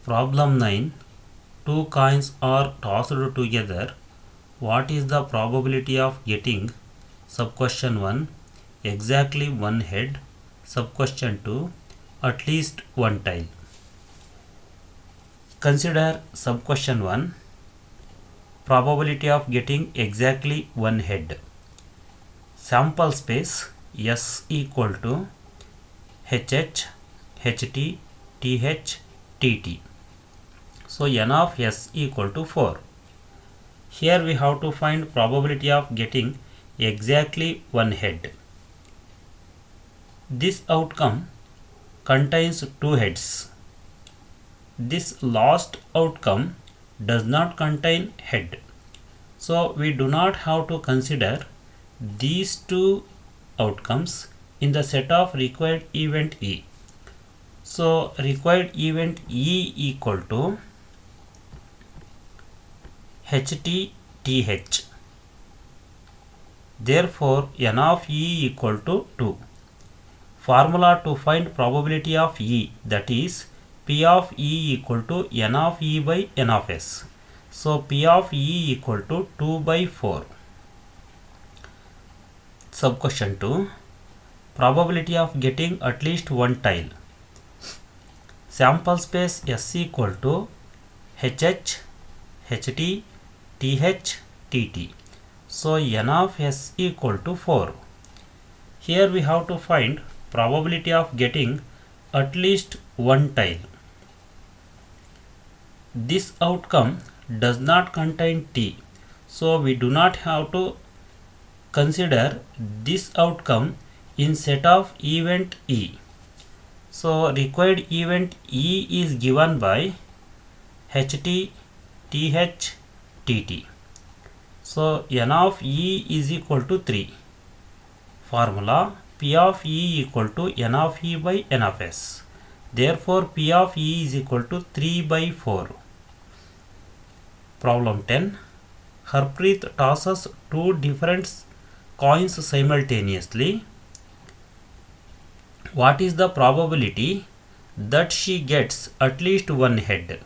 Problem 9. Two coins are tossed together. What is the probability of getting sub-question 1 exactly one head, sub-question 2 at least one tail? Consider sub-question 1, probability of getting exactly one head. Sample space S equal to HH, HT, TH, TT. So n of S equal to 4. Here we have to find probability of getting exactly one head. This outcome contains two heads. This last outcome does not contain head. So we do not have to consider these two outcomes in the set of required event E. So required event E equal to HT/TH. Therefore n of E equal to 2. Formula to find probability of E, that is P of E equal to n of E by n of S. So P of E equal to 2 by 4. Sub-question 2. Probability of getting at least one tail. Sample space S equal to HH, HT, TH, TT. So n of S equal to 4. Here we have to find probability of getting at least one tail. This outcome does not contain T. So we do not have to consider this outcome in set of event E. So required event E is given by HT, TH, TT. So n of E is equal to 3. Formula P of E equal to n of E by n of S. Therefore P of E is equal to 3 by 4. Problem 10. Harpreet tosses two different coins simultaneously. What is the probability that she gets at least one head?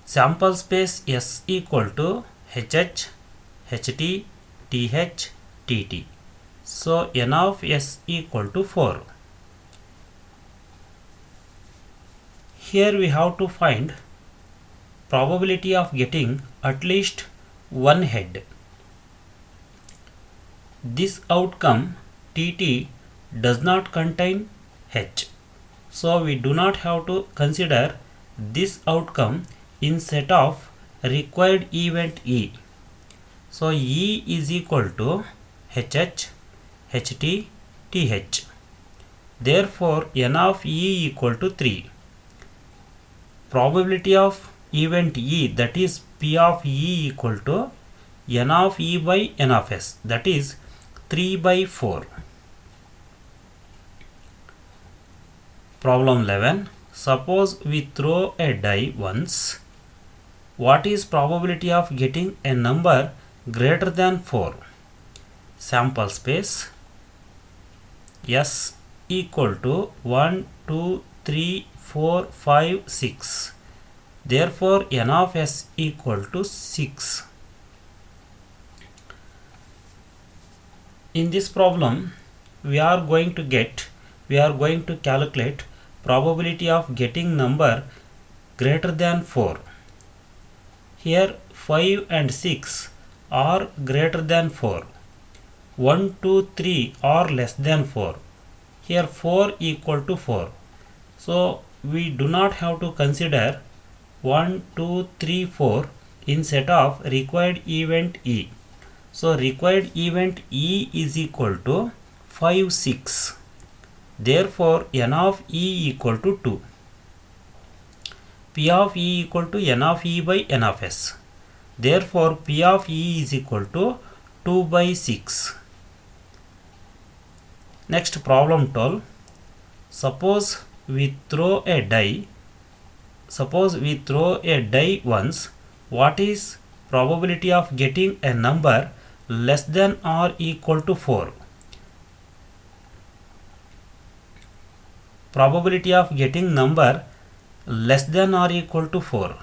Sample space S equal to HH, HT, TH, TT. So n of S equal to 4. Here we have to find probability of getting at least one head. This outcome TT does not contain H. So we do not have to consider this outcome in set of required event E. So E is equal to HH, HT, TH. Therefore n of E equal to 3. Probability of event E, that is P of E equal to n of E by n of S, that is 3 by 4. Problem 11. Suppose we throw a die once. What is probability of getting a number greater than 4? Sample space S equal to 1, 2, 3, 4, 5, 6. Therefore n of S equal to 6. In this problem we are going to calculate probability of getting number greater than 4. Here 5 and 6 are greater than 4. 1, 2, 3 are less than 4. Here 4 equal to 4. So we do not have to consider 1, 2, 3, 4 in set of required event E. So required event E is equal to 5, 6. Therefore n of E equal to 2. P of E equal to n of E by n of S. Therefore P of E is equal to 2 by 6. Next, problem 12. Suppose we throw a die once. What is probability of getting a number less than or equal to 4? probability of getting number less than or equal to 4.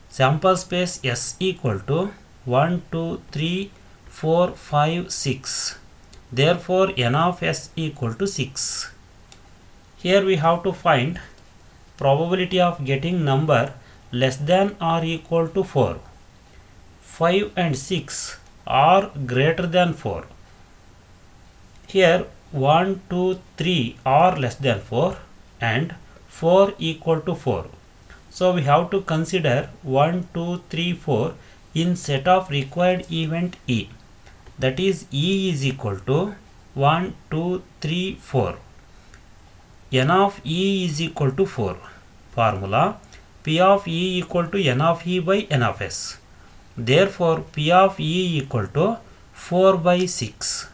Sample space S equal to 1, 2, 3, 4, 5, 6. Therefore, n of S equal to 6. Here we have to find probability of getting number less than or equal to 4. 5 and 6 are greater than 4. Here 1, 2, 3 are less than 4 and 4 equal to 4. So we have to consider 1, 2, 3, 4 in set of required event E. That is E is equal to 1, 2, 3, 4. N of E is equal to 4. Formula P of E equal to N of E by N of S. Therefore, P of E equal to 4 by 6.